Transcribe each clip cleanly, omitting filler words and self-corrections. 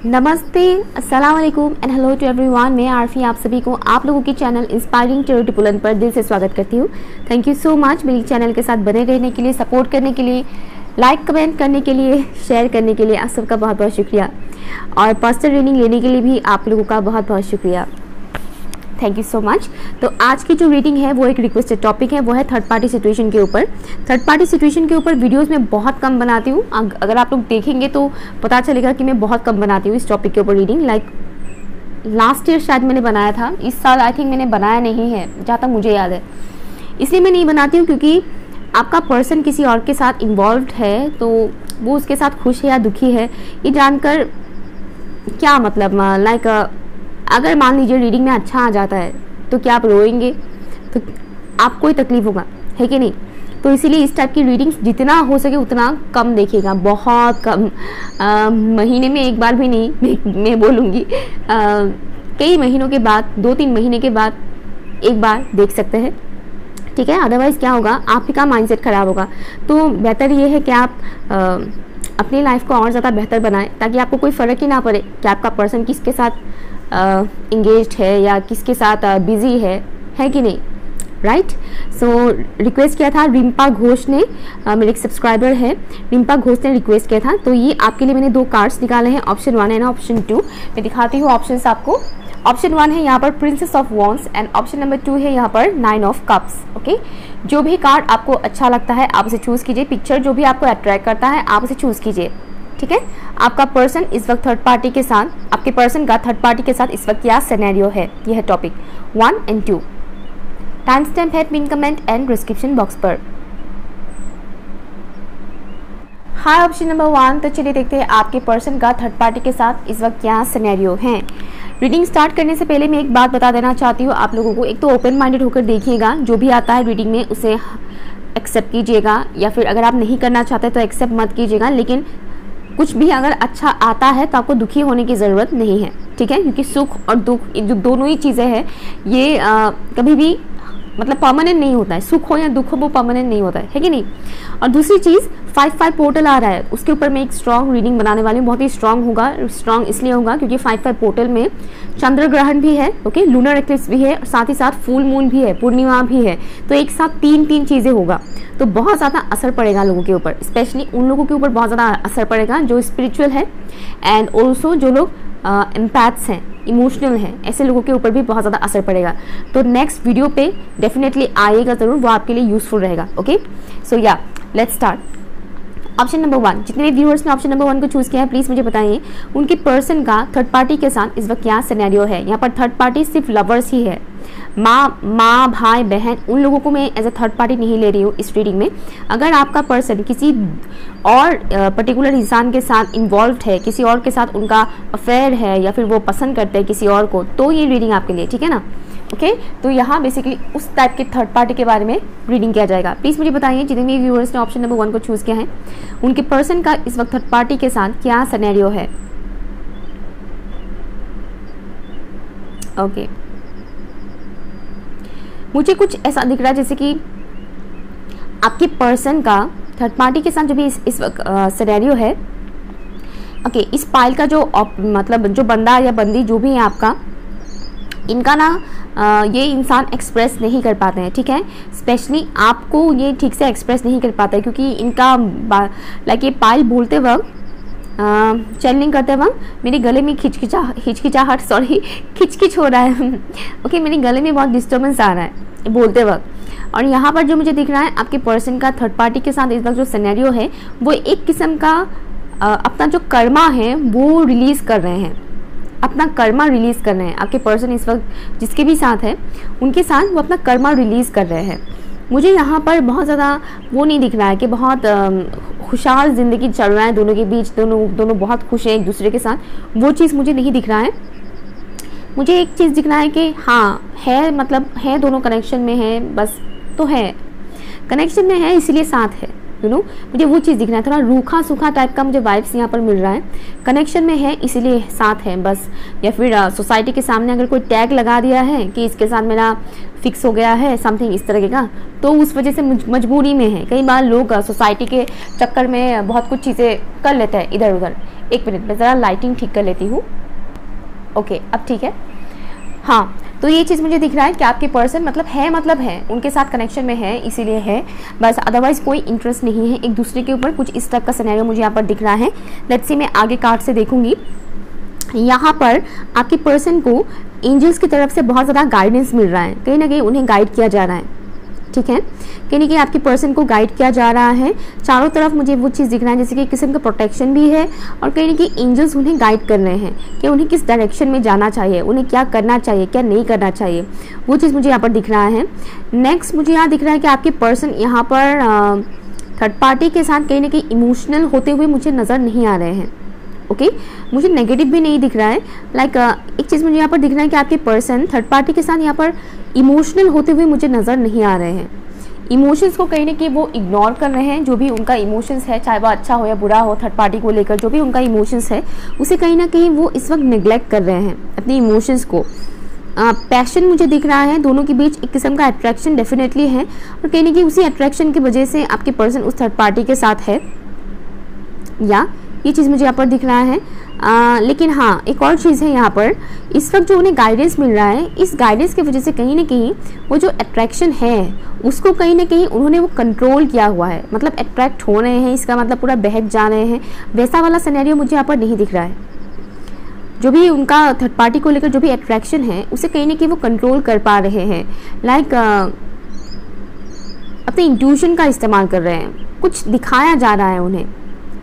नमस्ते, अस्सलाम वालेकुम एंड हेलो टू एवरीवन। मैं आरफी आप सभी को आप लोगों के चैनल इंस्पायरिंग टेरो टू बुलंद पर दिल से स्वागत करती हूँ। थैंक यू सो मच मेरे चैनल के साथ बने रहने के लिए, सपोर्ट करने के लिए, लाइक कमेंट करने के लिए, शेयर करने के लिए आप सबका बहुत बहुत शुक्रिया। और पर्सनल रीडिंग लेने के लिए भी आप लोगों का बहुत बहुत शुक्रिया। Thank you so much. तो आज की जो रीडिंग है वो एक रिक्वेस्टेड टॉपिक है, वो है थर्ड पार्टी सिचुएशन के ऊपर। थर्ड पार्टी सिचुएशन के ऊपर वीडियोस में बहुत कम बनाती हूँ। अगर आप लोग देखेंगे तो पता चलेगा कि मैं बहुत कम बनाती हूँ इस टॉपिक के ऊपर रीडिंग। लाइक लास्ट ईयर शायद मैंने बनाया था, इस साल आई थिंक मैंने बनाया नहीं है जहाँ तक मुझे याद है। इसलिए मैं नहीं बनाती हूँ क्योंकि आपका पर्सन किसी और के साथ इन्वॉल्व है तो वो उसके साथ खुश है या दुखी है ये जानकर क्या मतलब। लाइक अगर मान लीजिए रीडिंग में अच्छा आ जाता है तो क्या आप रोएंगे? तो आपको ही तकलीफ होगा, है कि नहीं? तो इसीलिए इस टाइप की रीडिंग्स जितना हो सके उतना कम देखिएगा, बहुत कम। महीने में एक बार भी नहीं, मैं बोलूँगी कई महीनों के बाद, 2-3 महीने के बाद एक बार देख सकते हैं, ठीक है। अदरवाइज़ क्या होगा, आप ही का माइंडसेट खराब होगा। तो बेहतर ये है कि आप अपनी लाइफ को और ज़्यादा बेहतर बनाएं ताकि आपको कोई फ़र्क ही ना पड़े कि आपका पर्सन किसके साथ इंगेज्ड है या किसके साथ बिजी है कि नहीं, राइट। सो रिक्वेस्ट किया था रिम्पा घोष ने, मेरे एक सब्सक्राइबर है रिम्पा घोष ने रिक्वेस्ट किया था। तो ये आपके लिए मैंने 2 कार्ड्स निकाले हैं, ऑप्शन 1 एंड ऑप्शन 2। मैं दिखाती हूँ ऑप्शंस आपको। ऑप्शन 1 है यहाँ पर princess of wands and option number 2 है यहाँ पर 9 ऑफ कप्स। ओके, जो भी कार्ड आपको अच्छा लगता है आप उसे चूज़ कीजिए। पिक्चर जो भी आपको अट्रैक्ट करता है आप उसे चूज़ कीजिए, ठीक है। आपका पर्सन इस वक्त थर्ड पार्टी के साथ, आपके पर्सन का थर्ड पार्टी के साथ इस वक्त क्या सिनेरियो है, यह है टॉपिक 1 एंड 2। टाइम स्टैम्प है pin comment and description box पर। हाय ऑप्शन नंबर 1। तो चलिए देखते हैं आपके पर्सन का थर्ड पार्टी के साथ इस वक्त क्या सिनेरियो है। रीडिंग स्टार्ट करने से पहले मैं एक बात बता देना चाहती हूँ आप लोगों को। एक तो ओपन माइंडेड होकर देखिएगा, जो भी आता है रीडिंग में उसे एक्सेप्ट कीजिएगा, या फिर अगर आप नहीं करना चाहते तो एक्सेप्ट मत कीजिएगा। लेकिन कुछ भी अगर अच्छा आता है तो आपको दुखी होने की ज़रूरत नहीं है, ठीक है, क्योंकि सुख और दुख जो दोनों ही चीज़ें हैं ये कभी भी मतलब परमानेंट नहीं होता है। सुख हो या दुख हो वो परमानेंट नहीं होता है कि नहीं। और दूसरी चीज़ 5-5 पोर्टल आ रहा है, उसके ऊपर मैं एक स्ट्रॉन्ग रीडिंग बनाने वाली हूँ। बहुत ही स्ट्रॉन्ग होगा, स्ट्रॉन्ग इसलिए होगा क्योंकि 5-5 पोर्टल में चंद्र ग्रहण भी है, ओके, लूनर एक्लिप्स भी है, साथ ही साथ फुल मून भी है, पूर्णिमा भी है। तो एक साथ 3 चीज़ें होगा तो बहुत ज़्यादा असर पड़ेगा लोगों के ऊपर, स्पेशली उन लोगों के ऊपर बहुत ज़्यादा असर पड़ेगा जो स्पिरिचुअल है एंड ऑल्सो जो लोग एम्पैथ्स हैं, इमोशनल हैं, ऐसे लोगों के ऊपर भी बहुत ज़्यादा असर पड़ेगा। तो नेक्स्ट वीडियो पे डेफिनेटली आएगा ज़रूर, वो आपके लिए यूजफुल रहेगा। Okay, so yeah let's start. Option number 1, जितने भी व्यूअर्स ने ऑप्शन नंबर 1 को चूज़ किया है प्लीज़ मुझे बताइए उनके पर्सन का थर्ड पार्टी के साथ इस वक्त क्या सिनेरियो है। यहाँ पर थर्ड पार्टी सिर्फ लवर्स ही है, माँ भाई बहन, उन लोगों को मैं एज अ थर्ड पार्टी नहीं ले रही हूँ इस रीडिंग में। अगर आपका पर्सन किसी और पर्टिकुलर इंसान के साथ इन्वॉल्व है, किसी और के साथ उनका अफेयर है या फिर वो पसंद करते हैं किसी और को, तो ये रीडिंग आपके लिए, ठीक है ना। ओके, तो यहाँ बेसिकली उस टाइप के थर्ड पार्टी के बारे में रीडिंग किया जाएगा। प्लीज़ मुझे बताइए जितने भी व्यूअर्स ने ऑप्शन नंबर 1 को चूज़ किया है उनके पर्सन का इस वक्त थर्ड पार्टी के साथ क्या सिनेरियो है। ओके, मुझे कुछ ऐसा दिख रहा है जैसे कि आपके पर्सन का थर्ड पार्टी के साथ जो भी इस वक्त सिनेरियो है, ओके, इस पाइल का जो मतलब जो बंदा या बंदी जो भी है आपका, इनका ना ये इंसान एक्सप्रेस नहीं कर पाते हैं, ठीक है। स्पेशली आपको ये ठीक से एक्सप्रेस नहीं कर पाते हैं क्योंकि इनका लाइक ये पाइल बोलते वक्त, चैनलिंग करते वक्त मेरे गले में हिचकिचाहट खिचकिच हो रहा है ओके, मेरे गले में बहुत डिस्टर्बेंस आ रहा है बोलते वक्त। और यहाँ पर जो मुझे दिख रहा है आपके पर्सन का थर्ड पार्टी के साथ इस वक्त जो सिनेरियो है वो एक किस्म का अपना जो कर्मा है वो रिलीज़ कर रहे हैं, अपना कर्मा रिलीज़ कर रहे हैं। आपके पर्सन इस वक्त जिसके भी साथ है उनके साथ वो अपना कर्मा रिलीज़ कर रहे हैं। मुझे यहाँ पर बहुत ज़्यादा वो नहीं दिख रहा है कि बहुत खुशहाल ज़िंदगी चल रहा है दोनों के बीच, दोनों बहुत खुश हैं एक दूसरे के साथ, वो चीज़ मुझे नहीं दिख रहा है। मुझे एक चीज़ दिख रहा है कि हाँ है, मतलब है, दोनों कनेक्शन में है, बस तो है, कनेक्शन में है इसलिए साथ है, मुझे वो चीज़ दिख रहा है। थोड़ा रूखा सूखा टाइप का मुझे वाइब्स यहाँ पर मिल रहा है। कनेक्शन में है इसीलिए साथ है बस, या फिर सोसाइटी के सामने अगर कोई टैग लगा दिया है कि इसके साथ मेरा फिक्स हो गया है समथिंग इस तरह का, तो उस वजह से मजबूरी में है। कई बार लोग सोसाइटी के चक्कर में बहुत कुछ चीज़ें कर लेते हैं इधर उधर। एक मिनट में ज़रा लाइटिंग ठीक कर लेती हूँ। ओके, अब ठीक है। हाँ, तो ये चीज़ मुझे दिख रहा है कि आपके पर्सन मतलब है उनके साथ कनेक्शन में है इसीलिए है बस, अदरवाइज कोई इंटरेस्ट नहीं है एक दूसरे के ऊपर। कुछ इस टाइप का सिनेरियो मुझे यहाँ पर दिख रहा है। लेट्स सी, मैं आगे कार्ड से देखूंगी। यहाँ पर आपके पर्सन को एंजल्स की तरफ से बहुत ज़्यादा गाइडेंस मिल रहा है, कहीं ना कहीं उन्हें गाइड किया जा रहा है। ठीक है, कहीं ना कहीं आपके पर्सन को गाइड किया जा रहा है। चारों तरफ मुझे वो चीज़ दिख रहा है जैसे कि किस्म का प्रोटेक्शन भी है, और कहीं ना कहीं एंजल्स उन्हें गाइड कर रहे हैं कि उन्हें किस डायरेक्शन में जाना चाहिए, उन्हें क्या करना चाहिए, क्या नहीं करना चाहिए, वो चीज़ मुझे यहाँ पर दिख रहा है। नेक्स्ट मुझे यहाँ दिख रहा है कि आपके पर्सन यहाँ पर थर्ड पार्टी के साथ कहीं ना कहीं इमोशनल होते हुए मुझे नज़र नहीं आ रहे हैं। ओके, मुझे नेगेटिव भी नहीं दिख रहा है। एक चीज़ मुझे यहाँ पर दिख रहा है कि आपके पर्सन थर्ड पार्टी के साथ यहाँ पर इमोशनल होते हुए मुझे नज़र नहीं आ रहे हैं। इमोशंस को कहीं ना कहीं वो इग्नोर कर रहे हैं। जो भी उनका इमोशंस है, चाहे वो अच्छा हो या बुरा हो, थर्ड पार्टी को लेकर जो भी उनका इमोशंस है उसे कहीं ना कहीं वो इस वक्त निगलेक्ट कर रहे हैं अपने इमोशंस को। पैशन मुझे दिख रहा है, दोनों के बीच एक किस्म का अट्रैक्शन डेफिनेटली है, और कहीं ना कहीं उसी अट्रैक्शन की वजह से आपके पर्सन उस थर्ड पार्टी के साथ है, या ये चीज़ मुझे यहाँ पर दिख रहा है। लेकिन हाँ, एक और चीज़ है यहाँ पर, इस वक्त जो उन्हें गाइडेंस मिल रहा है, इस गाइडेंस की वजह से कहीं ना कहीं वो जो अट्रैक्शन है उसको कहीं ना कहीं उन्होंने वो कंट्रोल किया हुआ है। मतलब अट्रैक्ट हो रहे हैं, इसका मतलब पूरा बहक जा रहे हैं, वैसा वाला सिनेरियो मुझे यहाँ पर नहीं दिख रहा है। जो भी उनका थर्ड पार्टी को लेकर जो भी अट्रैक्शन है उसे कहीं ना कहीं वो कंट्रोल कर पा रहे हैं। अपने इंट्यूशन का इस्तेमाल कर रहे हैं, कुछ दिखाया जा रहा है उन्हें।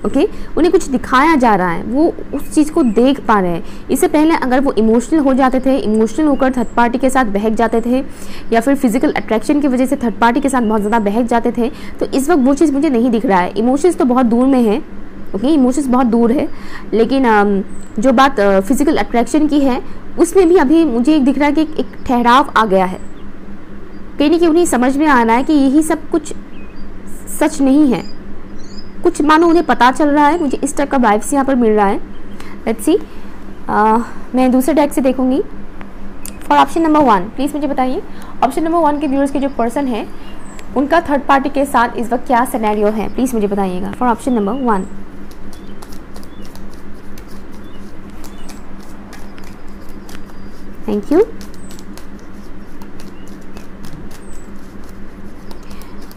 ओके, उन्हें कुछ दिखाया जा रहा है, वो उस चीज़ को देख पा रहे हैं। इससे पहले अगर वो इमोशनल हो जाते थे, इमोशनल होकर थर्ड पार्टी के साथ बहक जाते थे, या फिर फिजिकल अट्रैक्शन की वजह से थर्ड पार्टी के साथ बहुत ज़्यादा बहक जाते थे, तो इस वक्त वो चीज़ मुझे नहीं दिख रहा है। इमोशंस तो बहुत दूर में है। ओके, इमोशंस बहुत दूर है, लेकिन जो बात फिजिकल अट्रैक्शन की है उसमें भी अभी मुझे एक दिख रहा है कि एक ठहराव आ गया है। कहीं ना कहीं उन्हें समझ में आ रहा है कि यही सब कुछ सच नहीं है, कुछ मानो उन्हें पता चल रहा है। मुझे इस टाइप का वाइब्स यहाँ पर मिल रहा है। लेट्स सी, मैं दूसरे डेक से देखूंगी। फॉर ऑप्शन नंबर 1 प्लीज़ मुझे बताइए, ऑप्शन नंबर 1 के व्यूअर्स के जो पर्सन है उनका थर्ड पार्टी के साथ इस वक्त क्या सिनेरियो है, प्लीज़ मुझे बताइएगा। For option number 1, thank you.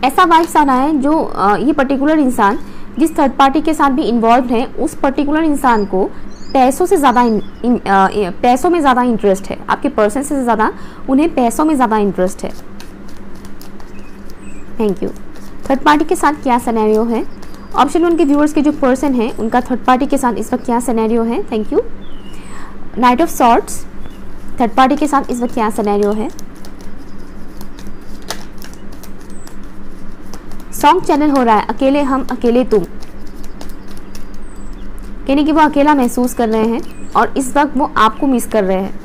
ऐसा वाइब्स आ रहा है जो ये पर्टिकुलर इंसान जिस थर्ड पार्टी के साथ भी इन्वॉल्व है, उस पर्टिकुलर इंसान को पैसों से ज़्यादा पैसों में ज़्यादा इंटरेस्ट है। आपके पर्सन से ज़्यादा उन्हें पैसों में ज़्यादा इंटरेस्ट है। Thank you. थर्ड पार्टी के साथ क्या सिनेरियो है? ऑप्शन 1 के व्यूअर्स के जो पर्सन है उनका थर्ड पार्टी के साथ इस वक्त क्या सिनेरियो है? Thank you. Night of swords, third party के साथ इस वक्त क्या सिनेरियो है? सॉन्ग चैनल हो रहा है, अकेले हम अकेले तुम, कहने कि वो अकेला महसूस कर रहे हैं और इस वक्त वो आपको मिस कर रहे हैं।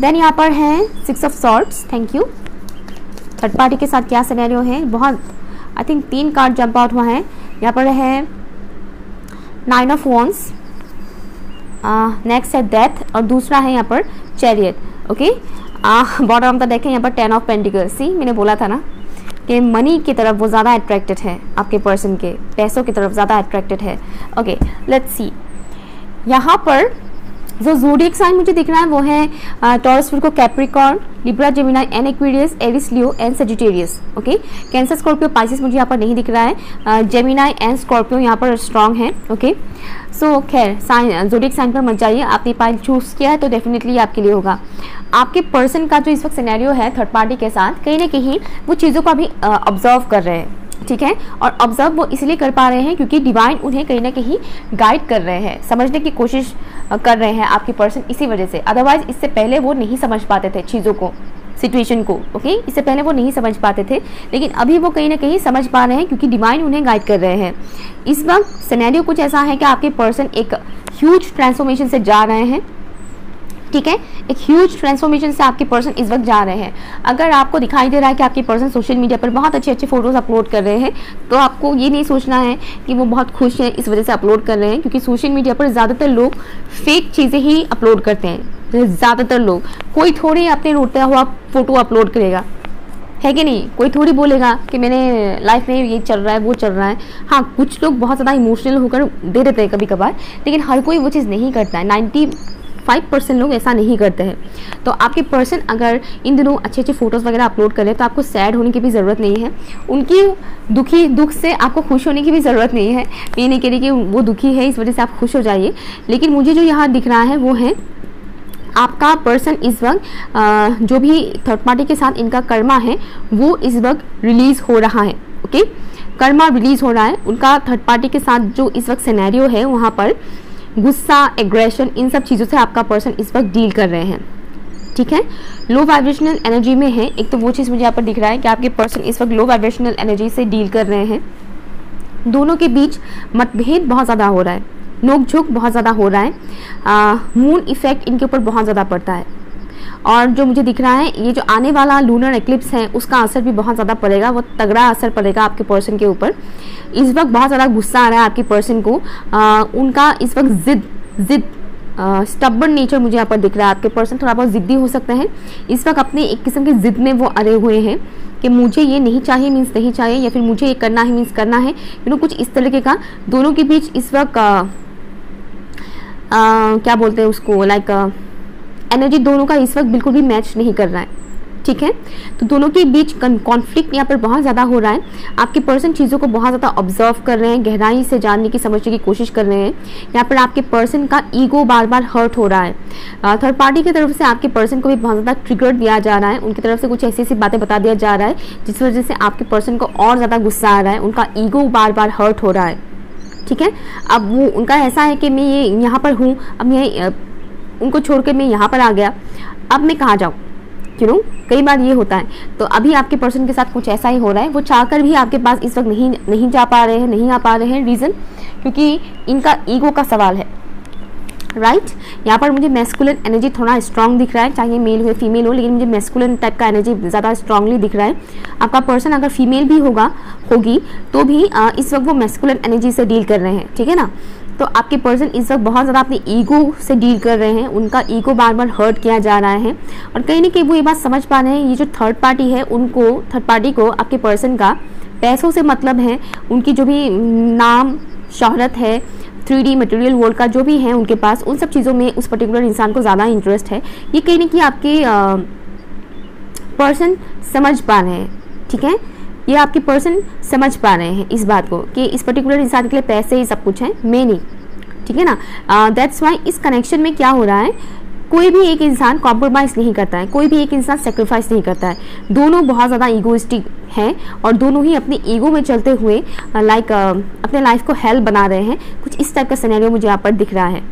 देन यहाँ पर है 6 of swords, thank you. Third party के साथ क्या सिनेरियो है? बहुत I think 3 card jump out हुआ है। यहाँ पर है 9 ऑफ वॉन्ड्स, नेक्स्ट है डेथ, और दूसरा है यहाँ पर chariot. Okay, bottom of the deck है यहाँ पर 10 ऑफ पेंटिकल्स। सी, मैंने बोला था ना कि मनी की तरफ वो ज़्यादा अट्रैक्टेड है, आपके पर्सन के पैसों की तरफ ज़्यादा अट्रैक्टेड है। ओके, लेट्स सी, यहाँ पर जो ज़ोडिएक साइन मुझे दिख रहा है वो है Taurus, Virgo, Capricorn, Libra, Gemini and Aquarius, Aries, Leo and Sagittarius. Okay, Cancer, Scorpio, Pisces मुझे यहाँ पर नहीं दिख रहा है। जेमिनी एंड स्कॉर्पियो यहाँ पर स्ट्रॉन्ग है। ओके, सो खैर साइन ज़ोडिएक साइन पर मत जाइए, आपने पाइल चूज़ किया है तो डेफिनेटली आपके लिए होगा। आपके पर्सन का जो इस वक्त सिनेरियो है थर्ड पार्टी के साथ, कहीं ना कहीं वो चीज़ों को अभी ऑब्जर्व कर रहे हैं, ठीक है, और ऑब्जर्व वो इसलिए कर पा रहे हैं क्योंकि डिवाइन उन्हें कहीं ना कहीं गाइड कर रहे हैं, समझने की कोशिश कर रहे हैं आपके पर्सन, इसी वजह से। अदरवाइज इससे पहले वो नहीं समझ पाते थे चीज़ों को, सिचुएशन को। ओके, इससे पहले वो नहीं समझ पाते थे, लेकिन अभी वो कहीं ना कहीं समझ पा रहे हैं क्योंकि डिवाइन उन्हें गाइड कर रहे हैं। इस वक्त सिनेरियो कुछ ऐसा है कि आपके पर्सन एक ह्यूज ट्रांसफॉर्मेशन से जा रहे हैं। ठीक है। एक ह्यूज ट्रांसफॉर्मेशन से आपके पर्सन इस वक्त जा रहे हैं। अगर आपको दिखाई दे रहा है कि आपके पर्सन सोशल मीडिया पर बहुत अच्छे अच्छे फोटोज़ अपलोड कर रहे हैं, तो आपको ये नहीं सोचना है कि वो बहुत खुश हैं इस वजह से अपलोड कर रहे हैं, क्योंकि सोशल मीडिया पर ज़्यादातर लोग फेक चीज़ें ही अपलोड करते हैं। ज़्यादातर लोग, कोई थोड़ी अपने रोता हुआ फ़ोटो अपलोड करेगा, है कि नहीं। कोई थोड़ी बोलेगा कि मैंने लाइफ में ये चल रहा है वो चल रहा है। हाँ, कुछ लोग बहुत ज़्यादा इमोशनल होकर दे देते हैं कभी कभार, लेकिन हर कोई वो चीज़ नहीं करता है। 95% लोग ऐसा नहीं करते हैं। तो आपके पर्सन अगर इन दिनों अच्छे अच्छे फोटोज़ वगैरह अपलोड करें तो आपको सैड होने की भी ज़रूरत नहीं है। उनकी दुख से आपको खुश होने की भी ज़रूरत नहीं है। ये नहीं कह रही कि वो दुखी है इस वजह से आप खुश हो जाइए, लेकिन मुझे जो यहाँ दिख रहा है वो है आपका पर्सन इस वक्त जो भी थर्ड पार्टी के साथ इनका कर्मा है वो इस वक्त रिलीज़ हो रहा है। ओके, कर्मा रिलीज़ हो रहा है उनका। थर्ड पार्टी के साथ जो इस वक्त सिनेरियो है वहाँ पर गुस्सा, एग्रेशन, इन सब चीज़ों से आपका पर्सन इस वक्त डील कर रहे हैं। ठीक है, लो वाइब्रेशनल एनर्जी में है। एक तो वो चीज़ मुझे यहाँ पर दिख रहा है कि आपके पर्सन इस वक्त लो वाइब्रेशनल एनर्जी से डील कर रहे हैं। दोनों के बीच मतभेद बहुत ज़्यादा हो रहा है, नोक झोंक बहुत ज़्यादा हो रहा है। मून इफेक्ट इनके ऊपर बहुत ज़्यादा पड़ता है, और जो मुझे दिख रहा है ये जो आने वाला लूनर एक्लिप्स है उसका असर भी बहुत ज़्यादा पड़ेगा, वो तगड़ा असर पड़ेगा आपके पर्सन के ऊपर। इस वक्त बहुत ज़्यादा गुस्सा आ रहा है आपके पर्सन को। उनका इस वक्त जिद स्टबर्न नेचर मुझे यहाँ पर दिख रहा है। आपके पर्सन थोड़ा बहुत ज़िद्दी हो सकते हैं इस वक्त, अपने एक किस्म की ज़िद में वो अड़े हुए हैं कि मुझे ये नहीं चाहिए मीन्स नहीं चाहिए, या फिर मुझे ये करना है मीन्स करना है, कुछ इस तरीके का। दोनों के बीच इस वक्त क्या बोलते हैं उसको, लाइक एनर्जी दोनों का इस वक्त बिल्कुल भी मैच नहीं कर रहा है। ठीक है, तो दोनों के बीच कॉन्फ्लिक्ट यहाँ पर बहुत ज़्यादा हो रहा है। आपके पर्सन चीज़ों को बहुत ज़्यादा ऑब्जर्व कर रहे हैं, गहराई से जानने की, समझने की कोशिश कर रहे हैं। यहाँ पर आपके पर्सन का ईगो बार बार हर्ट हो रहा है। थर्ड पार्टी की तरफ से आपके पर्सन को भी बहुत ज़्यादा ट्रिगर दिया जा रहा है। उनकी तरफ से कुछ ऐसी ऐसी बातें बता दिया जा रहा है जिस वजह से आपके पर्सन को और ज़्यादा गुस्सा आ रहा है। उनका ईगो बार बार हर्ट हो रहा है। ठीक है, अब वो उनका ऐसा है कि मैं ये यहाँ पर हूँ, अब मैं उनको छोड़ कर मैं यहाँ पर आ गया, अब मैं कहाँ जाऊँ, कई बार ये होता है। तो अभी आपके पर्सन के साथ कुछ ऐसा ही हो रहा है। वो चाहकर भी आपके पास इस वक्त नहीं जा पा रहे हैं, नहीं आ पा रहे हैं। रीज़न क्योंकि इनका ईगो का सवाल है। राइट, यहाँ पर मुझे मैस्कुलिन एनर्जी थोड़ा स्ट्रांग दिख रहा है, चाहे मेल हो फीमेल हो, लेकिन मुझे मैस्कुलिन टाइप का एनर्जी ज़्यादा स्ट्रांगली दिख रहा है। आपका पर्सन अगर फीमेल भी होगी तो भी इस वक्त वो मैस्कुलिन एनर्जी से डील कर रहे हैं। ठीक है ना, तो आपके पर्सन इस वक्त बहुत ज़्यादा अपने ईगो से डील कर रहे हैं। उनका ईगो बार बार हर्ट किया जा रहा है, और कहीं ना कहीं वो ये बात समझ पा रहे हैं, ये जो थर्ड पार्टी है थर्ड पार्टी को आपके पर्सन का पैसों से मतलब है। उनकी जो भी नाम शोहरत है, 3D मटेरियल वर्ल्ड का जो भी है उनके पास, उन सब चीज़ों में उस पर्टिकुलर इंसान को ज़्यादा इंटरेस्ट है। ये कहीं ना कहीं आपके पर्सन समझ पा रहे हैं। ठीक है, ये आपके पर्सन समझ पा रहे हैं इस बात को कि इस पर्टिकुलर इंसान के लिए पैसे ही सब कुछ है, मैं नहीं। ठीक है ना, दैट्स वाई इस कनेक्शन में क्या हो रहा है, कोई भी एक इंसान कॉम्प्रोमाइज़ नहीं करता है, कोई भी एक इंसान सेक्रीफाइस नहीं करता है। दोनों बहुत ज़्यादा ईगोइस्टिक हैं और दोनों ही अपने ईगो में चलते हुए अपने लाइफ को हेल बना रहे हैं। कुछ इस टाइप का सिनेरियो मुझे यहाँ पर दिख रहा है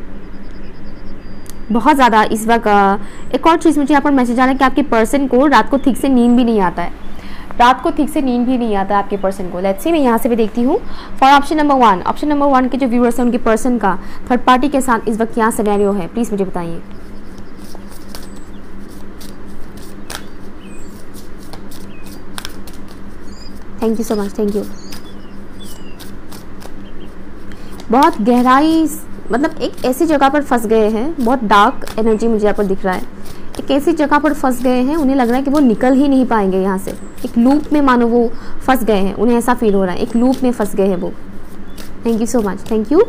बहुत ज़्यादा इस वक्त। एक और चीज़ मुझे यहाँ पर मैसेज आ रहा है कि आपके पर्सन को रात को ठीक से नींद भी नहीं आता है, रात को ठीक से नींद भी नहीं आता है आपके पर्सन को। लेट्स सी, मैं यहाँ से भी देखती हूँ फॉर ऑप्शन नंबर 1 के जो व्यूअर्स हैं उनके पर्सन का थर्ड पार्टी के साथ इस वक्त क्या सिनेरियो है, प्लीज़ मुझे बताइए। Thank you so much, thank you. बहुत गहराई, मतलब एक ऐसी जगह पर फंस गए हैं, बहुत डार्क एनर्जी मुझे यहाँ पर दिख रहा है। एक ऐसी जगह पर फंस गए हैं, उन्हें लग रहा है कि वो निकल ही नहीं पाएंगे यहाँ से। एक लूप में मानो वो फंस गए हैं, उन्हें ऐसा फील हो रहा है, एक लूप में फंस गए हैं वो। Thank you so much, thank you.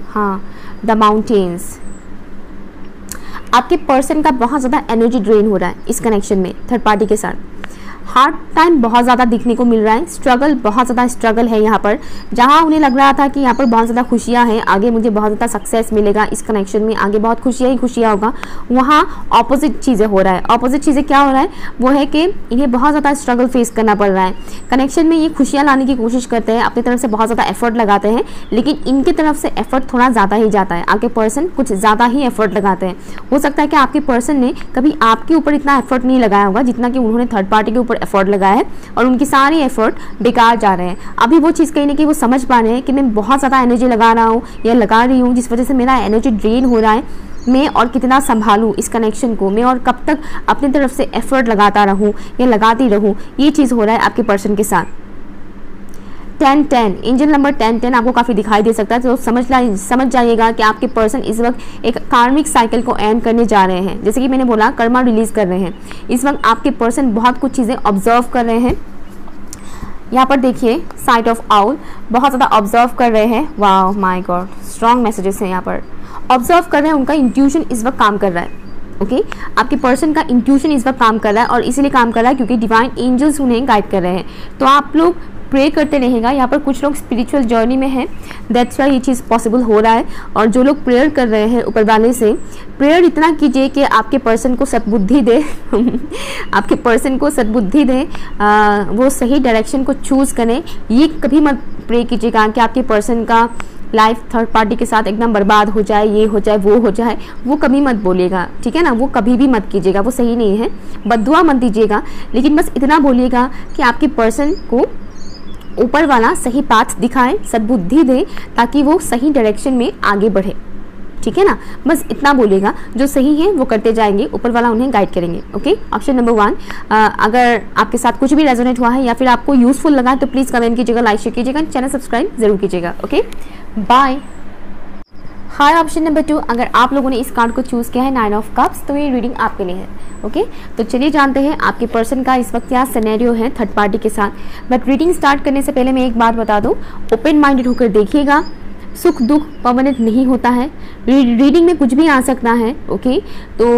हाँ, द माउंटेन्स, आपके पर्सन का बहुत ज़्यादा एनर्जी ड्रेन हो रहा है इस कनेक्शन में थर्ड पार्टी के साथ। हार्ड टाइम बहुत ज़्यादा दिखने को मिल रहा है, स्ट्रगल, बहुत ज़्यादा स्ट्रगल है यहाँ पर। जहाँ उन्हें लग रहा था कि यहाँ पर बहुत ज़्यादा खुशियाँ हैं, आगे मुझे बहुत ज़्यादा सक्सेस मिलेगा इस कनेक्शन में, आगे बहुत खुशियाँ ही खुशियाँ होगा, वहाँ ऑपोजिट चीज़ें हो रहा है। ऑपोजिट चीज़ें क्या हो रहा है, वो है कि इन्हें बहुत ज़्यादा स्ट्रगल फेस करना पड़ रहा है। कनेक्शन में ये खुशियाँ लाने की कोशिश करते हैं, अपनी तरफ से बहुत ज़्यादा एफर्ट लगाते हैं, लेकिन इनकी तरफ से एफर्ट थोड़ा ज़्यादा ही जाता है। आपके पर्सन कुछ ज़्यादा ही एफर्ट लगाते हैं। हो सकता है कि आपके पर्सन ने कभी आपके ऊपर इतना एफर्ट नहीं लगाया होगा जितना कि उन्होंने थर्ड पार्टी के ऊपर एफर्ट लगाया है, और उनकी सारी एफर्ट बेकार जा रहे हैं। अभी वो चीज़ कहीं ना कहीं वो समझ पा रहे हैं कि मैं बहुत ज़्यादा एनर्जी लगा रहा हूँ या लगा रही हूँ, जिस वजह से मेरा एनर्जी ड्रेन हो रहा है। मैं और कितना संभालूं इस कनेक्शन को, मैं और कब तक अपनी तरफ से एफर्ट लगाता रहूं या लगाती रहूं, ये चीज़ हो रहा है आपके पर्सन के साथ। 10-10 एंजल नंबर 10-10 आपको काफ़ी दिखाई दे सकता है, तो समझ जाइएगा कि आपके पर्सन इस वक्त एक कार्मिक साइकिल को एंड करने जा रहे हैं। जैसे कि मैंने बोला, कर्मा रिलीज कर रहे हैं। इस वक्त आपके पर्सन बहुत कुछ चीज़ें ऑब्जर्व कर रहे हैं। यहाँ पर देखिए साइट ऑफ आउल, बहुत ज़्यादा ऑब्जर्व कर रहे हैं। वाह माय गॉड, स्ट्रॉन्ग मैसेजेस हैं यहाँ पर। ऑब्जर्व कर रहे हैं, उनका इंट्यूशन इस वक्त काम कर रहा है। ओके आपके पर्सन का इंट्यूशन इस वक्त काम कर रहा है, और इसीलिए काम कर रहा है क्योंकि डिवाइन एंजल्स उन्हें गाइड कर रहे हैं। तो आप लोग प्रे करते रहेगा। यहाँ पर कुछ लोग स्पिरिचुअल जर्नी में हैं, दैट्स वाई ये चीज़ पॉसिबल हो रहा है। और जो लोग प्रेयर कर रहे हैं ऊपर वाले से, प्रेयर इतना कीजिए कि आपके पर्सन को सद्बुद्धि दे आपके पर्सन को सद्बुद्धि दे, वो सही डायरेक्शन को चूज़ करें। ये कभी मत प्रे कीजिएगा कि आपके पर्सन का लाइफ थर्ड पार्टी के साथ एकदम बर्बाद हो जाए, ये हो जाए, वो हो जाए, वो कभी मत बोलिएगा, ठीक है ना। वो कभी भी मत कीजिएगा, वो सही नहीं है। बद्दुआ मत दीजिएगा, लेकिन बस इतना बोलिएगा कि आपके पर्सन को ऊपर वाला सही पाथ दिखाए, सद्बुद्धि दे, ताकि वो सही डायरेक्शन में आगे बढ़े, ठीक है ना। बस इतना बोलिएगा, जो सही है वो करते जाएंगे, ऊपर वाला उन्हें गाइड करेंगे। Okay option number 1। अगर आपके साथ कुछ भी रेजोनेट हुआ है या फिर आपको यूजफुल लगा तो प्लीज़ कमेंट कीजिएगा, लाइक शेयर कीजिएगा, चैनल सब्सक्राइब जरूर कीजिएगा। Okay bye. Hi option number 2, अगर आप लोगों ने इस कार्ड को चूज़ किया है 9 ऑफ कप्स, तो ये रीडिंग आपके लिए है। ओके तो चलिए जानते हैं आपके पर्सन का इस वक्त क्या सिनेरियो है थर्ड पार्टी के साथ। बट रीडिंग स्टार्ट करने से पहले मैं एक बात बता दूं, ओपन माइंडेड होकर देखिएगा। सुख दुख परमानेंट नहीं होता है, रीडिंग में कुछ भी आ सकता है। ओके तो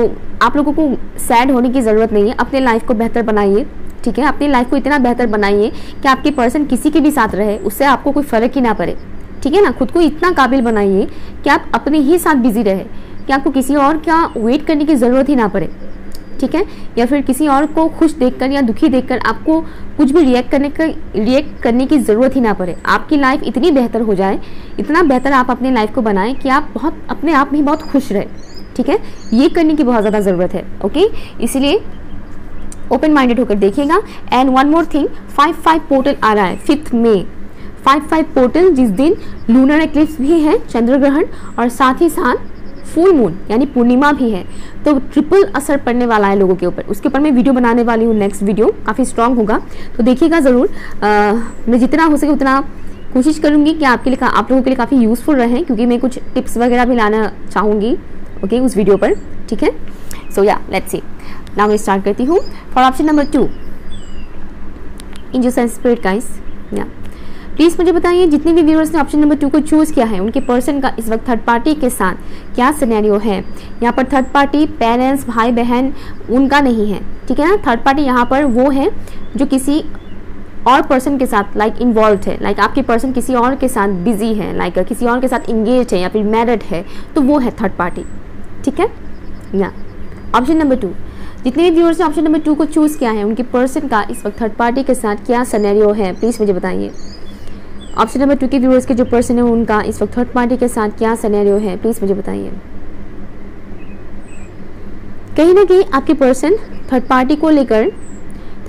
आप लोगों को सैड होने की ज़रूरत नहीं है, अपने लाइफ को बेहतर बनाइए, ठीक है। अपनी लाइफ को इतना बेहतर बनाइए कि आपके पर्सन किसी के भी साथ रहे, उससे आपको कोई फ़र्क ही ना पड़े, ठीक है ना। खुद को इतना काबिल बनाइए कि आप अपने ही साथ बिजी रहे, कि आपको किसी और का वेट करने की ज़रूरत ही ना पड़े, ठीक है। या फिर किसी और को खुश देखकर या दुखी देखकर आपको कुछ भी रिएक्ट करने की ज़रूरत ही ना पड़े। आपकी लाइफ इतनी बेहतर हो जाए, इतना बेहतर आप अपनी लाइफ को बनाएं कि आप बहुत अपने आप में बहुत खुश रहे, ठीक है। ये करने की बहुत ज़्यादा ज़रूरत है। ओके इसलिए ओपन माइंडेड होकर देखिएगा। And one more thing, 5-5 portal आ रहा है 5 मई, 5-5 पोर्टल, जिस दिन लूनर एक्लिप्स भी है, चंद्र ग्रहण, और साथ ही साथ फुल मून यानी पूर्णिमा भी है। तो ट्रिपल असर पड़ने वाला है लोगों के ऊपर। उसके ऊपर मैं वीडियो बनाने वाली हूँ, नेक्स्ट वीडियो काफ़ी स्ट्रांग होगा, तो देखिएगा ज़रूर। मैं जितना हो सके उतना कोशिश करूँगी कि आप लोगों के लिए काफ़ी यूज़फुल रहे, क्योंकि मैं कुछ टिप्स वगैरह भी लाना चाहूँगी ओके उस वीडियो पर, ठीक है। So yeah let's see, now मैं स्टार्ट करती हूँ for option number 2, angels and spirit guides. Yeah please मुझे बताइए, जितने भी व्यूअर्स ने ऑप्शन नंबर 2 को चूज़ किया है, उनके पर्सन का इस वक्त थर्ड पार्टी के साथ क्या सिनेरियो है। यहाँ पर थर्ड पार्टी पेरेंट्स, भाई बहन उनका नहीं है, ठीक है ना। थर्ड पार्टी यहाँ पर वो है जो किसी और पर्सन के साथ लाइक इन्वॉल्व है, लाइक आपके पर्सन किसी और के साथ बिजी है, लाइक किसी और के साथ इंगेज है या फिर मैरिड है, तो वो है थर्ड पार्टी, ठीक है। या ऑप्शन नंबर 2, जितने भी व्यूअर्स ने ऑप्शन नंबर 2 को चूज़ किया है, उनके पर्सन का इस वक्त थर्ड पार्टी के साथ क्या सिनेरियो है, प्लीज़ मुझे बताइए। ऑप्शन नंबर 2 के व्यूअर्स के जो पर्सन है उनका इस वक्त थर्ड पार्टी के साथ क्या सिनेरियो है, प्लीज़ मुझे बताइए। कहीं ना कहीं आपके पर्सन थर्ड पार्टी को लेकर,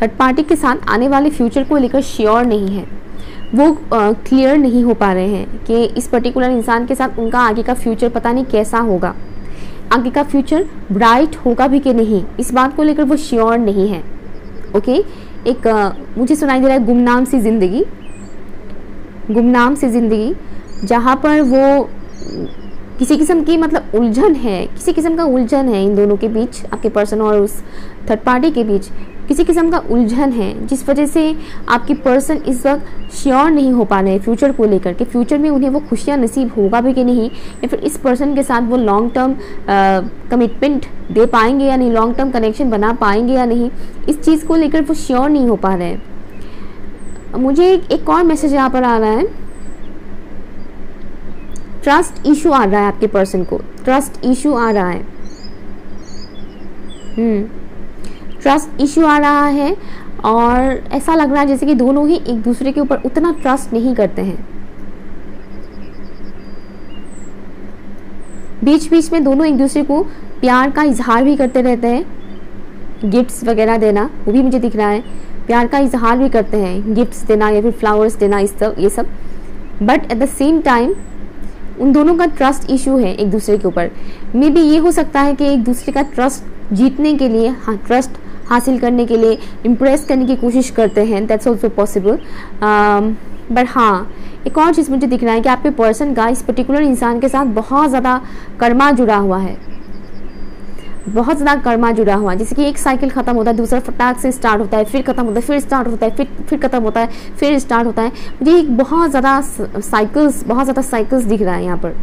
थर्ड पार्टी के साथ आने वाले फ्यूचर को लेकर श्योर नहीं है, वो क्लियर नहीं हो पा रहे हैं कि इस पर्टिकुलर इंसान के साथ उनका आगे का फ्यूचर पता नहीं कैसा होगा, आगे का फ्यूचर ब्राइट होगा भी कि नहीं, इस बात को लेकर वो श्योर नहीं है। ओके एक मुझे सुनाई दे रहा है गुमनाम सी ज़िंदगी, जहाँ पर वो किसी किस्म की मतलब उलझन है, किसी किस्म का उलझन है इन दोनों के बीच, आपके पर्सन और उस थर्ड पार्टी के बीच किसी किस्म का उलझन है, जिस वजह से आपके पर्सन इस वक्त श्योर नहीं हो पा रहे हैं फ्यूचर को लेकर कि फ्यूचर में उन्हें वो खुशियाँ नसीब होगा भी कि नहीं, या फिर इस पर्सन के साथ वो लॉन्ग टर्म कमिटमेंट दे पाएंगे या नहीं, लॉन्ग टर्म कनेक्शन बना पाएंगे या नहीं, इस चीज़ को लेकर वो श्योर नहीं हो पा रहे हैं। मुझे एक और मैसेज यहाँ पर आ रहा है, ट्रस्ट इशू आ रहा है आपके पर्सन को, ट्रस्ट इशू आ रहा है, ट्रस्ट इशू आ रहा है, और ऐसा लग रहा है जैसे कि दोनों ही एक दूसरे के ऊपर उतना ट्रस्ट नहीं करते हैं। बीच बीच में दोनों एक दूसरे को प्यार का इजहार भी करते रहते हैं, गिफ्ट्स वगैरह देना वो भी मुझे दिख रहा है, प्यार का इजहार भी करते हैं, गिफ्ट्स देना या फिर फ्लावर्स देना, ये सब। But at the same time उन दोनों का ट्रस्ट इशू है एक दूसरे के ऊपर। मे बी ये हो सकता है कि एक दूसरे का ट्रस्ट जीतने के लिए, हाँ, ट्रस्ट हासिल करने के लिए इम्प्रेस करने की कोशिश करते हैं, दैट्स ऑल्सो पॉसिबल। बट हाँ, एक और चीज़ मुझे दिख रहा है कि आपके पर्सन का इस पर्टिकुलर इंसान के साथ बहुत ज़्यादा कर्मा जुड़ा हुआ है, बहुत ज़्यादा कर्मा जुड़ा हुआ है। जैसे कि एक साइकिल खत्म होता है, दूसरा फटाक से स्टार्ट होता है, फिर खत्म होता है, फिर स्टार्ट होता है, फिर खत्म होता है, फिर स्टार्ट होता है। मुझे एक बहुत ज़्यादा साइकिल्स दिख रहा है यहाँ पर।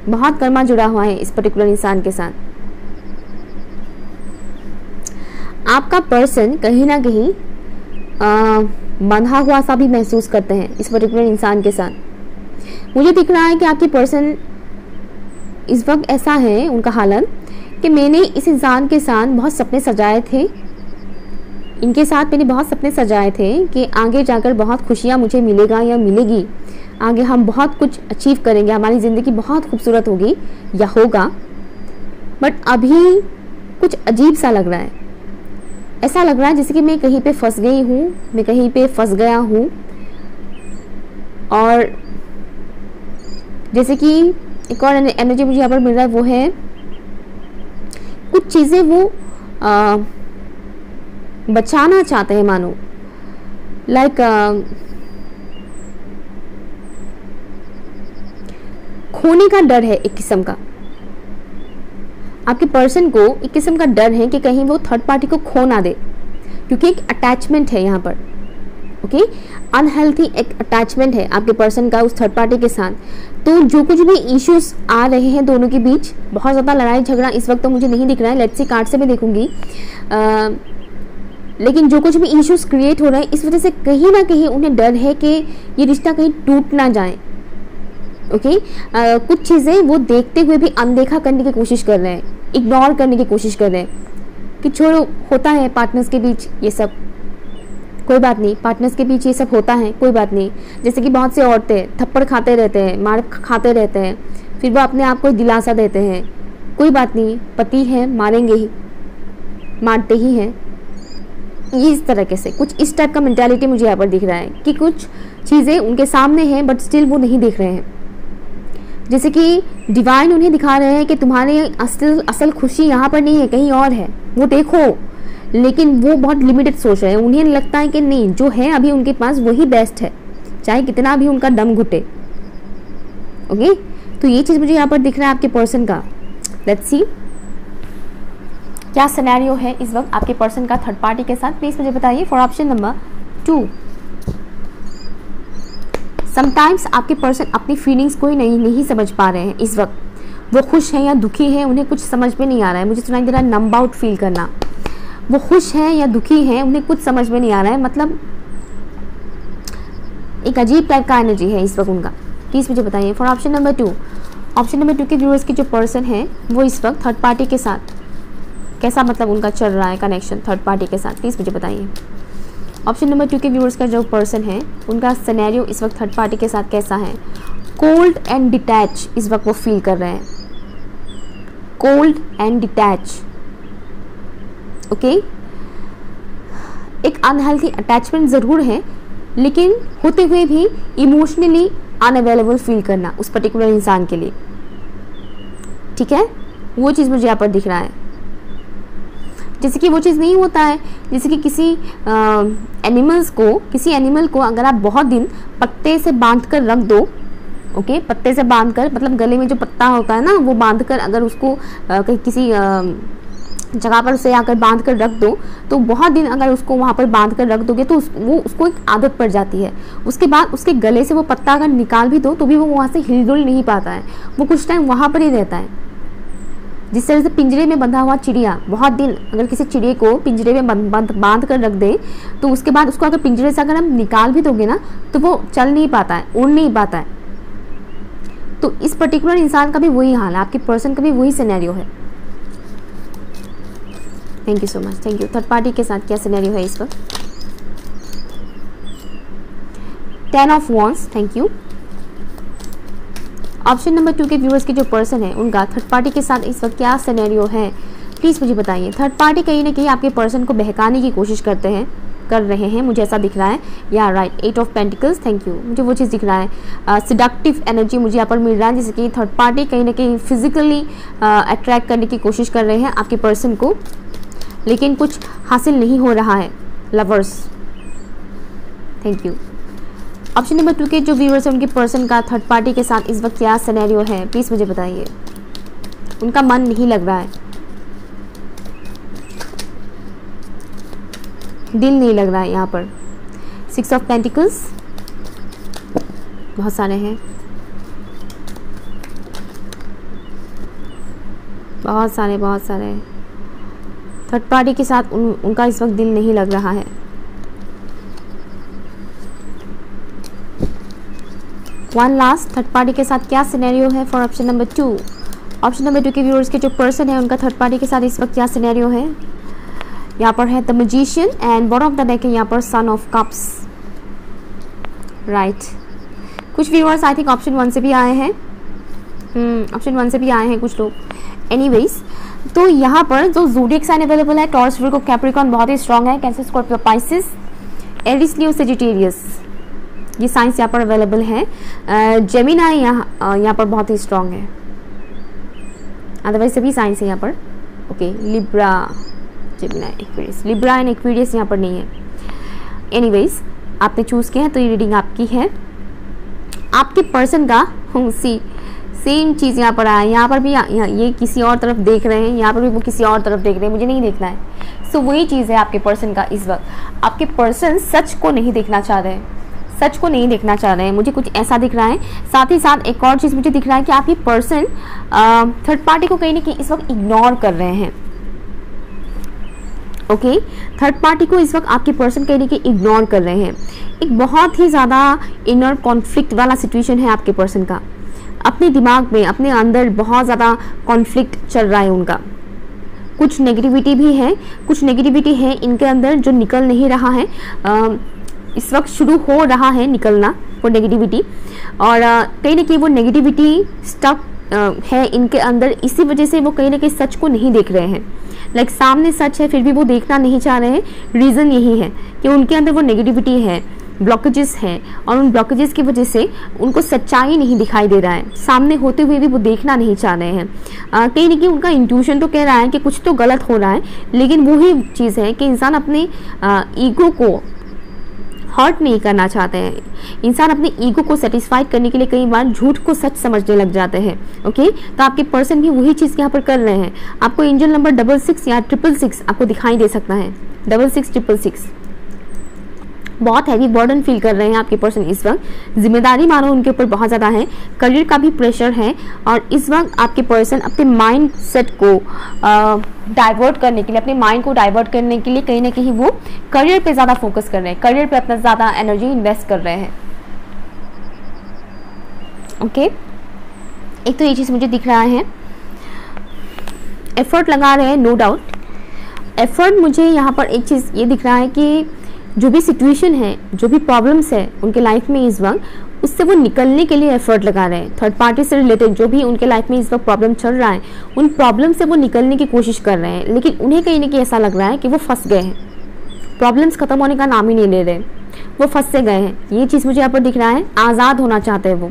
बहुत कर्मा जुड़ा हुआ है इस पर्टिकुलर इंसान के साथ। आपका पर्सन कहीं ना कहीं बंधा हुआ सा भी महसूस करते हैं इस पर्टिकुलर इंसान के साथ। मुझे दिख रहा है कि आपकी पर्सन इस वक्त ऐसा है उनका हालत कि मैंने इस इंसान के साथ बहुत सपने सजाए थे, इनके साथ मैंने बहुत सपने सजाए थे कि आगे जाकर बहुत खुशियाँ मुझे मिलेगा या मिलेगी, आगे हम बहुत कुछ अचीव करेंगे, हमारी ज़िंदगी बहुत खूबसूरत होगी या होगा। बट अभी कुछ अजीब सा लग रहा है, ऐसा लग रहा है जैसे कि मैं कहीं पे फंस गई हूँ, मैं कहीं पे फंस गया हूँ। और जैसे कि एक और एनर्जी मुझे यहाँ पर मिल रहा है, वो है कुछ चीज़ें वो बचाना चाहते हैं, मानो लाइक खोने का डर है एक किस्म का। आपके पर्सन को एक किस्म का डर है कि कहीं वो थर्ड पार्टी को खो ना दे, क्योंकि एक अटैचमेंट है यहाँ पर। ओके, अनहेल्थी एक अटैचमेंट है आपके पर्सन का उस थर्ड पार्टी के साथ। तो जो कुछ भी इश्यूज आ रहे हैं दोनों के बीच, बहुत ज़्यादा लड़ाई झगड़ा इस वक्त तो मुझे नहीं दिख रहा है, लेट्स सी कार्ड से मैं देखूंगी। लेकिन जो कुछ भी इश्यूज क्रिएट हो रहे हैं, इस वजह से कहीं ना कहीं उन्हें डर है कि ये रिश्ता कहीं टूट ना जाए। ओके, कुछ चीज़ें वो देखते हुए भी अनदेखा करने की कोशिश कर रहे हैं, इग्नोर करने की कोशिश कर रहे हैं कि छोड़ो, होता है पार्टनर्स के बीच ये सब, कोई बात नहीं, पार्टनर्स के बीच ये सब होता है, कोई बात नहीं। जैसे कि बहुत से औरतें थप्पड़ खाते रहते हैं, मार खाते रहते हैं, फिर वो अपने आप को दिलासा देते हैं, कोई बात नहीं, पति है, मारेंगे ही, मारते ही हैं। ये इस तरह से कुछ इस टाइप का मेंटालिटी मुझे यहाँ पर दिख रहा है कि कुछ चीज़ें उनके सामने हैं बट स्टिल वो नहीं देख रहे हैं। जैसे कि डिवाइन उन्हें दिखा रहे हैं कि तुम्हारी असल खुशी यहाँ पर नहीं है, कहीं और है, वो देखो। लेकिन वो बहुत लिमिटेड सोच रहे हैं, उन्हें लगता है कि नहीं, जो है अभी उनके पास वही बेस्ट है, चाहे कितना भी उनका दम घुटे। ओके, तो ये चीज़ मुझे यहाँ पर दिख रहा है आपके पर्सन का। लेट्स सी क्या सिनेरियो है इस वक्त आपके पर्सन का थर्ड पार्टी के साथ, प्लीज मुझे बताइए फॉर ऑप्शन नंबर 2। समटाइम्स आपके पर्सन अपनी फीलिंग्स को ही नहीं समझ पा रहे हैं इस वक्त। वो खुश हैं या दुखी हैं, उन्हें कुछ समझ में नहीं आ रहा है। मुझे सुनाई दे रहा है नंब आउट फील करना। वो खुश हैं या दुखी हैं, उन्हें कुछ समझ में नहीं आ रहा है, मतलब एक अजीब टाइप का एनर्जी है इस वक्त उनका। प्लीज मुझे बताइए for option number 2। Option number 2 के व्यूअर्स की जो पर्सन है वो इस वक्त थर्ड पार्टी के साथ कैसा, मतलब उनका चल रहा है कनेक्शन थर्ड पार्टी के साथ, प्लीज मुझे बताइए। ऑप्शन नंबर 2 के व्यूअर्स का जो पर्सन है उनका सिनेरियो इस वक्त थर्ड पार्टी के साथ कैसा है। कोल्ड एंड डिटैच इस वक्त वो फील कर रहे हैं, कोल्ड एंड डिटैच। ओके, एक अनहेल्थी अटैचमेंट ज़रूर है, लेकिन होते हुए भी इमोशनली अनअवेलेबल फील करना उस पर्टिकुलर इंसान के लिए। ठीक है, वो चीज़ मुझे यहाँ पर दिख रहा है। जैसे कि वो चीज़ नहीं होता है, जैसे कि किसी एनिमल को अगर आप बहुत दिन पत्ते से बांध कर रख दो, ओके, पत्ते से बांध कर, मतलब गले में जो पत्ता होता है ना, वो बांध कर अगर उसको कहीं किसी जगह पर उसे आकर बांध कर रख दो, तो बहुत दिन अगर उसको वहाँ पर बांध कर रख दोगे तो उसको एक आदत पड़ जाती है। उसके बाद उसके गले से वो पत्ता अगर निकाल भी दो तो भी वो वहाँ से हिलडुल नहीं पाता है, वो कुछ टाइम वहाँ पर ही रहता है। जिस तरह से पिंजरे में बंधा हुआ चिड़िया बहुत दिन अगर किसी चिड़िए को पिंजरे में बांध कर रख दे, तो उसके बाद उसको अगर पिंजरे से अगर हम निकाल भी दोगे ना, तो वो चल नहीं पाता है, उड़ नहीं पाता है। तो इस पर्टिकुलर इंसान का भी वही हाल है, आपके पर्सन का भी वही सिनेरियो है। Thank you so much, thank you. Third party के साथ क्या सिनेरियो है इस वक्त। 10 of wands, thank you. Option number 2 के व्यूअर्स के जो पर्सन है उनका थर्ड पार्टी के साथ इस वक्त क्या सिनेरियो है, प्लीज़ मुझे बताइए। थर्ड पार्टी कहीं ना कहीं आपके पर्सन को बहकाने की कोशिश करते हैं, कर रहे हैं, मुझे ऐसा दिख रहा है। या right, 8 of pentacles, thank you, मुझे वो चीज़ दिख रहा है। सिडक्टिव एनर्जी मुझे यहाँ पर मिल रहा है, जैसे कि थर्ड पार्टी कहीं ना कहीं फिजिकली अट्रैक्ट करने की कोशिश कर रहे हैं आपके पर्सन को, लेकिन कुछ हासिल नहीं हो रहा है। Lovers, thank you. Option number 2 के जो व्यूअर्स हैं उनके पर्सन का थर्ड पार्टी के साथ इस वक्त क्या सिनेरियो है, प्लीज़ मुझे बताइए। उनका मन नहीं लग रहा है, दिल नहीं लग रहा है यहाँ पर। 6 ऑफ पेंटिकल्स, बहुत सारे हैं, बहुत सारे। थर्ड पार्टी के साथ उनका इस वक्त दिल नहीं लग रहा है। वन लास्ट, थर्ड पार्टी के साथ क्या सिनेरियो है for option number 2। Option number 2 के व्यूअर्स के जो पर्सन है उनका थर्ड पार्टी के साथ इस वक्त क्या सिनेरियो है। यहाँ पर है the magician and bottom of the deck है यहाँ पर सन ऑफ कप्स, राइट। कुछ व्यूअर्स आई थिंक ऑप्शन 1 से भी आए हैं, ऑप्शन 1 से भी आए हैं कुछ लोग। एनीवेज, तो यहाँ पर जो ज़ोडिएक साइन अवेलेबल है, टॉरस, विर्गो, कैप्रिकॉर्न बहुत ही स्ट्रॉन्ग है, कैंसर, स्कॉर्पियो, पाइसिस, एरिस, लियो, सजिटेरियस, ये साइंस यहाँ पर अवेलेबल है। जेमिनाई यहाँ पर बहुत ही स्ट्रॉन्ग है, अदरवाइज सभी साइंस है यहाँ पर। Okay, Libra, Gemini, Aquarius, Libra and Aquarius यहाँ पर नहीं है। एनीवेज, आपने चूज़ किया है तो ये रीडिंग आपकी है। आपके पर्सन का सेम चीज़ यहाँ पर आया, यहाँ पर भी ये किसी और तरफ देख रहे हैं, यहाँ पर भी वो किसी और तरफ देख रहे हैं, मुझे नहीं देखना है। सो वही चीज़ है आपके पर्सन का इस वक्त। आपके पर्सन सच को नहीं देखना चाह रहे हैं, सच को नहीं देखना चाह रहे हैं, मुझे कुछ ऐसा दिख रहा है। साथ ही साथ एक और चीज़ मुझे दिख रहा है कि आपकी पर्सन थर्ड पार्टी को कहीं ना कहीं इस वक्त इग्नोर कर रहे हैं। ओके, थर्ड पार्टी को इस वक्त आपके पर्सन कहीं ना कहीं इग्नोर कर रहे हैं। एक बहुत ही ज़्यादा इनर कॉन्फ्लिक्ट वाला सिचुएशन है आपके पर्सन का। अपने दिमाग में, अपने अंदर बहुत ज़्यादा कॉन्फ्लिक्ट चल रहा है उनका। कुछ नेगेटिविटी भी है, कुछ नेगेटिविटी है इनके अंदर जो निकल नहीं रहा है। इस वक्त शुरू हो रहा है निकलना वो नेगेटिविटी, और कहीं ना कहीं वो नेगेटिविटी स्टक है इनके अंदर। इसी वजह से वो कहीं ना कहीं सच को नहीं देख रहे हैं। लाइक सामने सच है फिर भी वो देखना नहीं चाह रहे हैं। रीज़न यही है कि उनके अंदर वो नेगेटिविटी है, ब्लॉकेजेस हैं, और उन ब्लॉकेजेस की वजह से उनको सच्चाई नहीं दिखाई दे रहा है। सामने होते हुए भी वो देखना नहीं चाह रहे हैं। कहीं ना कहीं उनका इंट्यूशन तो कह रहा है कि कुछ तो गलत हो रहा है, लेकिन वही चीज़ है कि इंसान अपने ईगो को हर्ट नहीं करना चाहते हैं। इंसान अपने ईगो को सेटिस्फाइड करने के लिए कई बार झूठ को सच समझने लग जाते हैं। ओके, तो आपके पर्सन भी वही चीज़ यहाँ पर कर रहे हैं। आपको एंजल नंबर 66 या 666 आपको दिखाई दे सकता है। 66 666 बहुत हैवी बर्डन फील कर रहे हैं आपके पर्सन इस वक्त। जिम्मेदारी मानो उनके ऊपर बहुत ज़्यादा है, करियर का भी प्रेशर है, और इस वक्त आपके पर्सन अपने माइंड सेट को डाइवर्ट करने के लिए, अपने माइंड को डाइवर्ट करने के लिए कहीं ना कहीं वो करियर पे ज़्यादा फोकस कर रहे हैं, करियर पे अपना ज़्यादा एनर्जी इन्वेस्ट कर रहे हैं। ओके, एक तो ये चीज़ मुझे दिख रहा है। एफर्ट लगा रहे हैं, नो डाउट एफर्ट। मुझे यहाँ पर एक चीज़ ये दिख रहा है कि जो भी सिचुएशन है, जो भी प्रॉब्लम्स है उनके लाइफ में इस वक्त, उससे वो निकलने के लिए एफर्ट लगा रहे हैं। थर्ड पार्टी से रिलेटेड जो भी उनके लाइफ में इस वक्त प्रॉब्लम चल रहा है, उन प्रॉब्लम से वो निकलने की कोशिश कर रहे हैं, लेकिन उन्हें कहीं ना कहीं ऐसा लग रहा है कि वो फंस गए हैं। प्रॉब्लम्स खत्म होने का नाम ही नहीं ले रहे, वो फंस से गए हैं। ये चीज़ मुझे यहाँ पर दिख रहा है। आज़ाद होना चाहते हैं वो,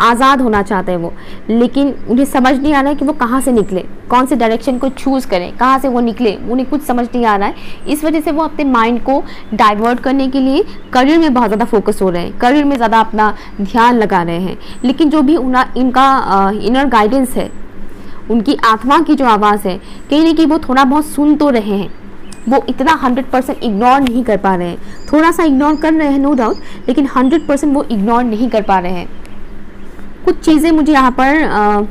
आज़ाद होना चाहते हैं वो, लेकिन उन्हें समझ नहीं आ रहा है कि वो कहाँ से निकले, कौन से डायरेक्शन को चूज़ करें, कहाँ से वो निकले, उन्हें कुछ समझ नहीं आ रहा है। इस वजह से वो अपने माइंड को डाइवर्ट करने के लिए करियर में बहुत ज़्यादा फोकस हो रहे हैं, करियर में ज़्यादा अपना ध्यान लगा रहे हैं। लेकिन जो भी इनका इनर गाइडेंस है, उनकी आत्मा की जो आवाज़ है, कहीं ना कहीं वो थोड़ा बहुत सुन तो रहे हैं, वो इतना 100% इग्नोर नहीं कर पा रहे हैं। थोड़ा सा इग्नोर कर रहे हैं नो डाउट, लेकिन 100% वो इग्नोर नहीं कर पा रहे हैं। कुछ चीज़ें मुझे यहाँ पर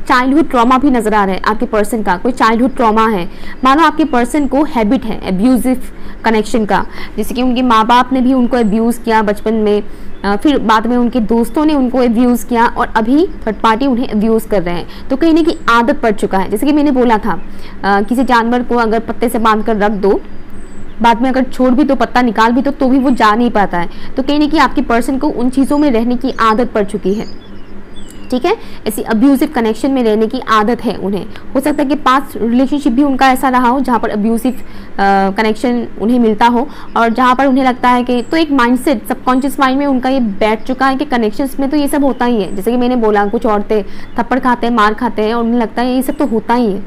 चाइल्डहुड ट्रॉमा भी नज़र आ रहा है आपके पर्सन का। कोई चाइल्डहुड ट्रॉमा है, मानो आपके पर्सन को हैबिट है एब्यूजिव कनेक्शन का, जैसे कि उनके माँ बाप ने भी उनको एब्यूज़ किया बचपन में, फिर बाद में उनके दोस्तों ने उनको एब्यूज़ किया, और अभी थर्ड पार्टी उन्हें एब्यूज़ कर रहे हैं। तो कहीं ना कहीं आदत पड़ चुका है। जैसे कि मैंने बोला था, किसी जानवर को अगर पत्ते से बांध कर रख दो, बाद में अगर छोड़ भी तो, पत्ता निकाल भी तो भी वो जा नहीं पाता है। तो कहीं ना कहीं आपके पर्सन को उन चीज़ों में रहने की आदत पड़ चुकी है। ठीक है। ऐसी अब्यूसिव कनेक्शन में रहने की आदत है उन्हें। हो सकता है कि पास्ट रिलेशनशिप भी उनका ऐसा रहा हो जहाँ पर अब्यूसिव कनेक्शन उन्हें मिलता हो और जहाँ पर उन्हें लगता है कि, तो एक माइंडसेट सबकॉन्शियस माइंड में उनका ये बैठ चुका है कि कनेक्शंस में तो ये सब होता ही है। जैसे कि मैंने बोला, कुछ औरतें थप्पड़ खाते हैं, मार खाते हैं और उन्हें लगता है ये सब तो होता ही है।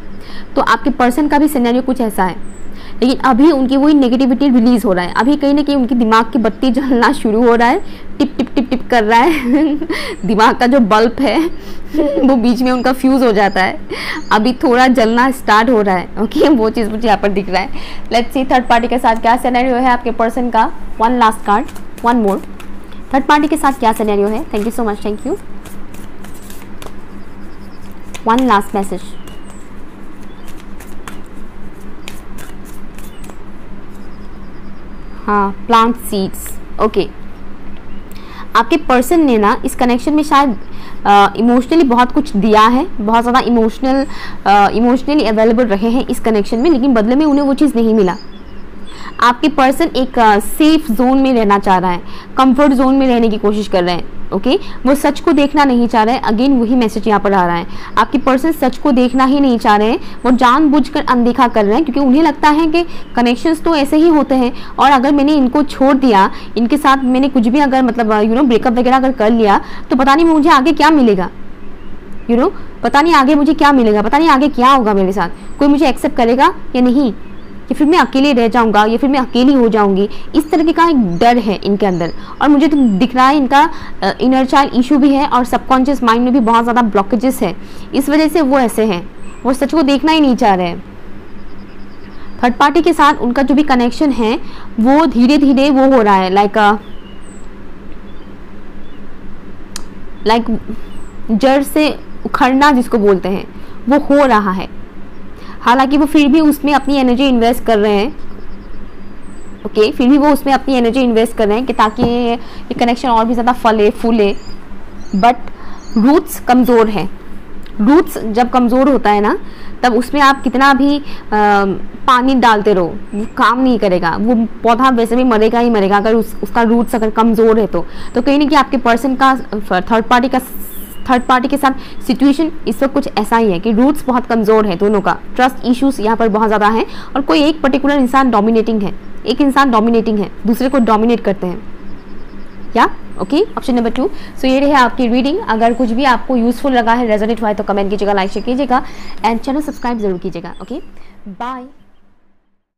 तो आपके पर्सन का भी सिनेरियो कुछ ऐसा है, लेकिन अभी उनकी वही नेगेटिविटी रिलीज हो रहा है। अभी कहीं ना कहीं उनकी दिमाग की बत्ती जलना शुरू हो रहा है, टिप टिप टिप टिप कर रहा है दिमाग का जो बल्ब है वो बीच में उनका फ्यूज हो जाता है, अभी थोड़ा जलना स्टार्ट हो रहा है। ओके, वो चीज़ मुझे यहाँ पर दिख रहा है। लेट्स सी थर्ड पार्टी के साथ क्या सिनेरियो है आपके पर्सन का। One last card, one more. Third party के साथ क्या सिनेरियो है। Thank you so much, thank you. One last message. हाँ, प्लांट सीड्स। ओके, आपके पर्सन ने ना इस कनेक्शन में शायद इमोशनली बहुत कुछ दिया है, बहुत ज़्यादा इमोशनली अवेलेबल रहे हैं इस कनेक्शन में, लेकिन बदले में उन्हें वो चीज़ नहीं मिला। आपके पर्सन एक सेफ जोन में रहना चाह रहा है, कंफर्ट जोन में रहने की कोशिश कर रहे हैं। ओके, वो सच को देखना नहीं चाह रहे हैं। अगेन वही मैसेज यहाँ पर आ रहा है, आपके पर्सन सच को देखना ही नहीं चाह रहे हैं, वो जानबूझकर अनदेखा कर रहे हैं, क्योंकि उन्हें लगता है कि कनेक्शंस तो ऐसे ही होते हैं और अगर मैंने इनको छोड़ दिया, इनके साथ मैंने कुछ भी अगर मतलब ब्रेकअप वगैरह अगर कर लिया तो पता नहीं मुझे आगे क्या मिलेगा, पता नहीं आगे मुझे क्या मिलेगा, पता नहीं आगे क्या होगा मेरे साथ, कोई मुझे एक्सेप्ट करेगा या नहीं, या फिर मैं अकेले रह जाऊंगा, या फिर मैं अकेली हो जाऊंगी। इस तरीके का एक डर है इनके अंदर। और मुझे तो दिख रहा है इनका इनर चाइल्ड इशू भी है और सबकॉन्शियस माइंड में भी बहुत ज़्यादा ब्लॉकेजेस है, इस वजह से वो ऐसे हैं, वो सच को देखना ही नहीं चाह रहे हैं। थर्ड पार्टी के साथ उनका जो भी कनेक्शन है वो धीरे धीरे वो हो रहा है, लाइक जड़ से उखड़ना जिसको बोलते हैं, वो हो रहा है। हालांकि वो फिर भी उसमें अपनी एनर्जी इन्वेस्ट कर रहे हैं। ओके, फिर भी वो उसमें अपनी एनर्जी इन्वेस्ट कर रहे हैं कि ताकि ये कनेक्शन और भी ज़्यादा फले फूले, बट रूट्स कमज़ोर है। रूट्स जब कमज़ोर होता है ना, तब उसमें आप कितना भी पानी डालते रहो वो काम नहीं करेगा, वो पौधा वैसे भी मरेगा ही मरेगा अगर उसका रूट्स अगर कमज़ोर है तो कहीं ना कहीं आपके पर्सन का थर्ड पार्टी के साथ सिचुएशन इस वक्त कुछ ऐसा ही है कि रूट्स बहुत कमज़ोर है दोनों का। ट्रस्ट इश्यूज यहाँ पर बहुत ज़्यादा है और कोई एक पर्टिकुलर इंसान डोमिनेटिंग है, एक इंसान डोमिनेटिंग है, दूसरे को डोमिनेट करते हैं। या ओके, ऑप्शन नंबर 2। सो ये रहे आपकी रीडिंग। अगर कुछ भी आपको यूजफुल लगा है, रेजोनेट हुआ है तो कमेंट कीजिएगा, लाइक शेयर कीजिएगा एंड चैनल सब्सक्राइब जरूर कीजिएगा। Okay, bye.